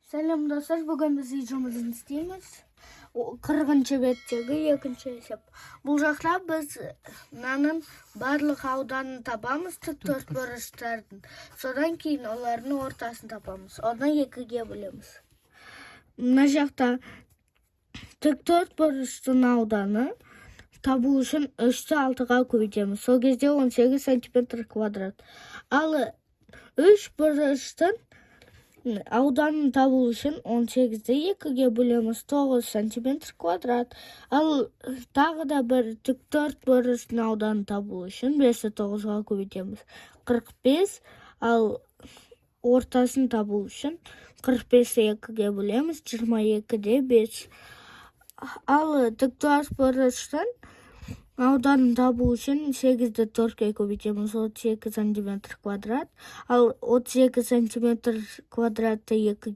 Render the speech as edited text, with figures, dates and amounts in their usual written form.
Сәлем достар, бүгін біз үй жұмысын істейміз. 40-ші беттегі екінші есеп. Бұл жақта біз мынаның барлық ауданын табамыз, тік төртбұрыштардың. Содан кейін олардың ортасын табамыз. Оны екіге бөлеміз. Мына жақта тік төртбұрыштың ауданы табу үшін 3-ті 6-ға көбейтеміз. Сол кезде 18 см квадрат. Ал 3 бұрыштың ауданын табу үшін 18-ді 2-ге бөлеміз, 9 см квадрат. Ал тағы да бір тік төртбұрыштың ауданын табу үшін 5-ті 9-ға көбейтеміз, 45. Ал ортасын табу үшін 45-ті 2-ге бөлеміз, 22-де 5. Ал тік төртбұрыштың ауданын табу үшін 8-ді 4-ге көбейтеміз, 38 см квадрат. Ал 38 см квадратты 2-ге